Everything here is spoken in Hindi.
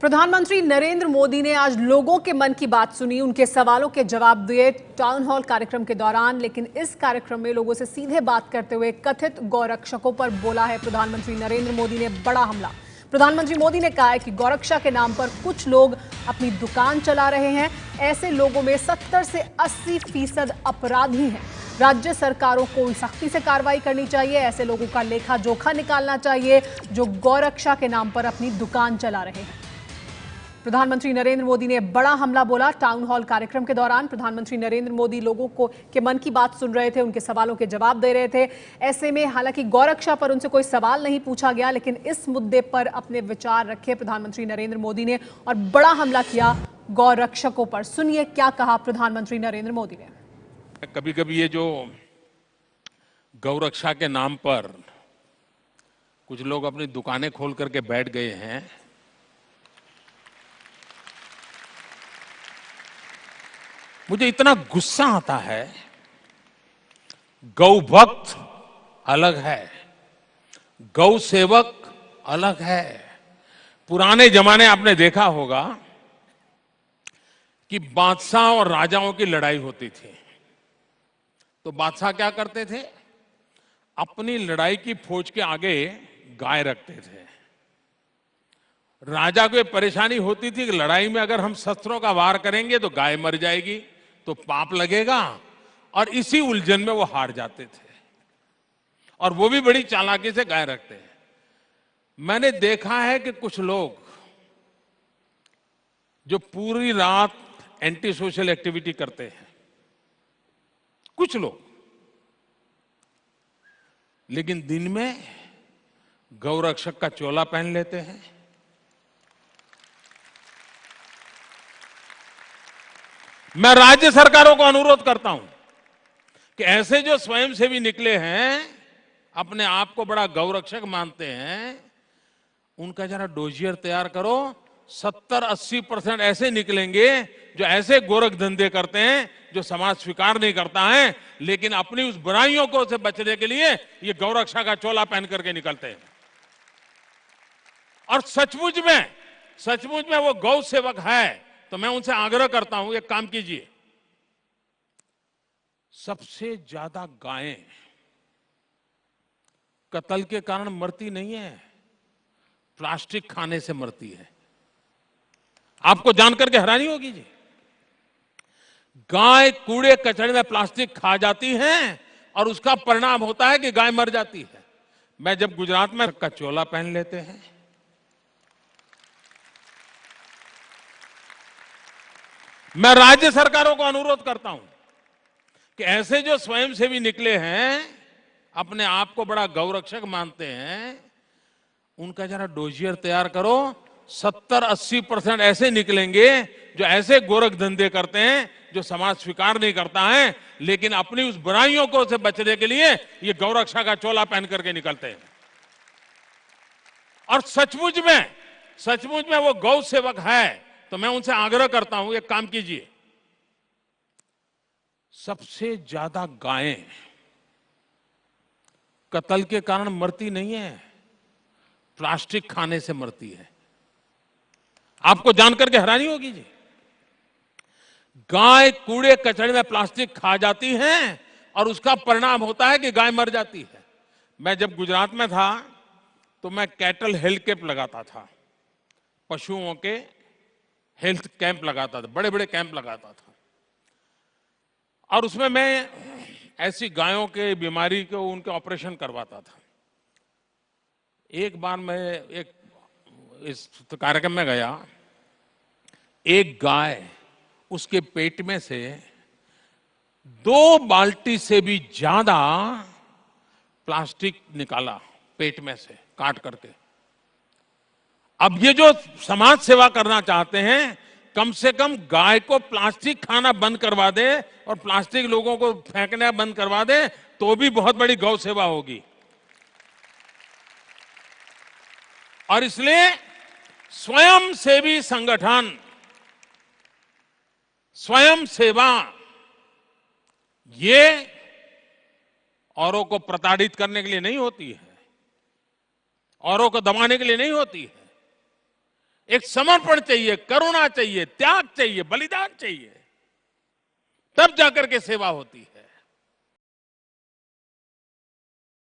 प्रधानमंत्री नरेंद्र मोदी ने आज लोगों के मन की बात सुनी, उनके सवालों के जवाब दिए टाउन हॉल कार्यक्रम के दौरान। लेकिन इस कार्यक्रम में लोगों से सीधे बात करते हुए कथित गौरक्षकों पर बोला है प्रधानमंत्री नरेंद्र मोदी ने बड़ा हमला। प्रधानमंत्री मोदी ने कहा है कि गौरक्षा के नाम पर कुछ लोग अपनी दुकान चला रहे हैं। ऐसे लोगों में 70 से 80% अपराधी हैं। राज्य सरकारों को सख्ती से कार्रवाई करनी चाहिए। ऐसे लोगों का लेखा जोखा निकालना चाहिए जो गौरक्षा के नाम पर अपनी दुकान चला रहे हैं। प्रधानमंत्री नरेंद्र मोदी ने बड़ा हमला बोला टाउन हॉल कार्यक्रम के दौरान। प्रधानमंत्री नरेंद्र मोदी लोगों के मन की बात सुन रहे थे, उनके सवालों के जवाब दे रहे थे। ऐसे में हालांकि गौरक्षा पर उनसे कोई सवाल नहीं पूछा गया, लेकिन इस मुद्दे पर अपने विचार रखे प्रधानमंत्री नरेंद्र मोदी ने और बड़ा हमला किया गौरक्षकों पर। सुनिए क्या कहा प्रधानमंत्री नरेंद्र मोदी ने। कभी कभी ये जो गौरक्षा के नाम पर कुछ लोग अपनी दुकानें खोल करके बैठ गए हैं, मुझे इतना गुस्सा आता है। गौ भक्त अलग है, गौ सेवक अलग है। पुराने जमाने आपने देखा होगा कि बादशाह और राजाओं की लड़ाई होती थी, तो बादशाह क्या करते थे, अपनी लड़ाई की फौज के आगे गाय रखते थे। राजा को परेशानी होती थी कि लड़ाई में अगर हम शस्त्रों का वार करेंगे तो गाय मर जाएगी, तो पाप लगेगा, और इसी उलझन में वो हार जाते थे। और वो भी बड़ी चालाकी से गाय रखते हैं। मैंने देखा है कि कुछ लोग जो पूरी रात एंटी सोशल एक्टिविटी करते हैं, कुछ लोग, लेकिन दिन में गौरक्षक का चोला पहन लेते हैं। मैं राज्य सरकारों को अनुरोध करता हूं कि ऐसे जो स्वयंसेवी निकले हैं, अपने आप को बड़ा गौरक्षक मानते हैं, उनका जरा डोजियर तैयार करो। 70-80% ऐसे निकलेंगे जो ऐसे गोरख धंधे करते हैं जो समाज स्वीकार नहीं करता है, लेकिन अपनी उस बुराइयों को से बचने के लिए ये गौरक्षा का चोला पहन करके निकलते हैं। और सचमुच में वो गौ सेवक है, तो मैं उनसे आग्रह करता हूं, एक काम कीजिए। सबसे ज्यादा गायें कत्ल के कारण मरती नहीं है, प्लास्टिक खाने से मरती है। आपको जानकर के हैरानी होगी जी, गाय कूड़े कचरे में प्लास्टिक खा जाती है और उसका परिणाम होता है कि गाय मर जाती है। मैं जब गुजरात में का चोला पहन लेते हैं, मैं राज्य सरकारों को अनुरोध करता हूं कि ऐसे जो स्वयंसेवी निकले हैं, अपने आप को बड़ा गौरक्षक मानते हैं, उनका जरा डोजियर तैयार करो। 70-80% ऐसे निकलेंगे जो ऐसे गोरख धंधे करते हैं जो समाज स्वीकार नहीं करता है, लेकिन अपनी उस बुराइयों को से बचने के लिए ये गौरक्षा का चोला पहन करके निकलते हैं। और सचमुच में वो गौ सेवक है, तो मैं उनसे आग्रह करता हूं, एक काम कीजिए। सबसे ज्यादा गायें कत्ल के कारण मरती नहीं है, प्लास्टिक खाने से मरती है। आपको जानकर के हैरानी होगी जी, गाय कूड़े कचरे में प्लास्टिक खा जाती है और उसका परिणाम होता है कि गाय मर जाती है। मैं जब गुजरात में था तो मैं कैटल हेल्थ कैंप लगाता था, पशुओं के हेल्थ कैंप लगाता था, बड़े बड़े कैंप लगाता था। और उसमें मैं ऐसी गायों के बीमारी को उनके ऑपरेशन करवाता था। एक बार मैं इस कार्यक्रम में गया, एक गाय, उसके पेट में से 2 बाल्टी से भी ज्यादा प्लास्टिक निकाला पेट में से काट करके। अब ये जो समाज सेवा करना चाहते हैं, कम से कम गाय को प्लास्टिक खाना बंद करवा दे और प्लास्टिक लोगों को फेंकना बंद करवा दे, तो भी बहुत बड़ी गौ सेवा होगी। और इसलिए स्वयंसेवी संगठन, स्वयं सेवा, ये औरों को प्रताड़ित करने के लिए नहीं होती है, औरों को दबाने के लिए नहीं होती है। एक समर्पण चाहिए, करुणा चाहिए, त्याग चाहिए, बलिदान चाहिए, तब जाकर के सेवा होती है।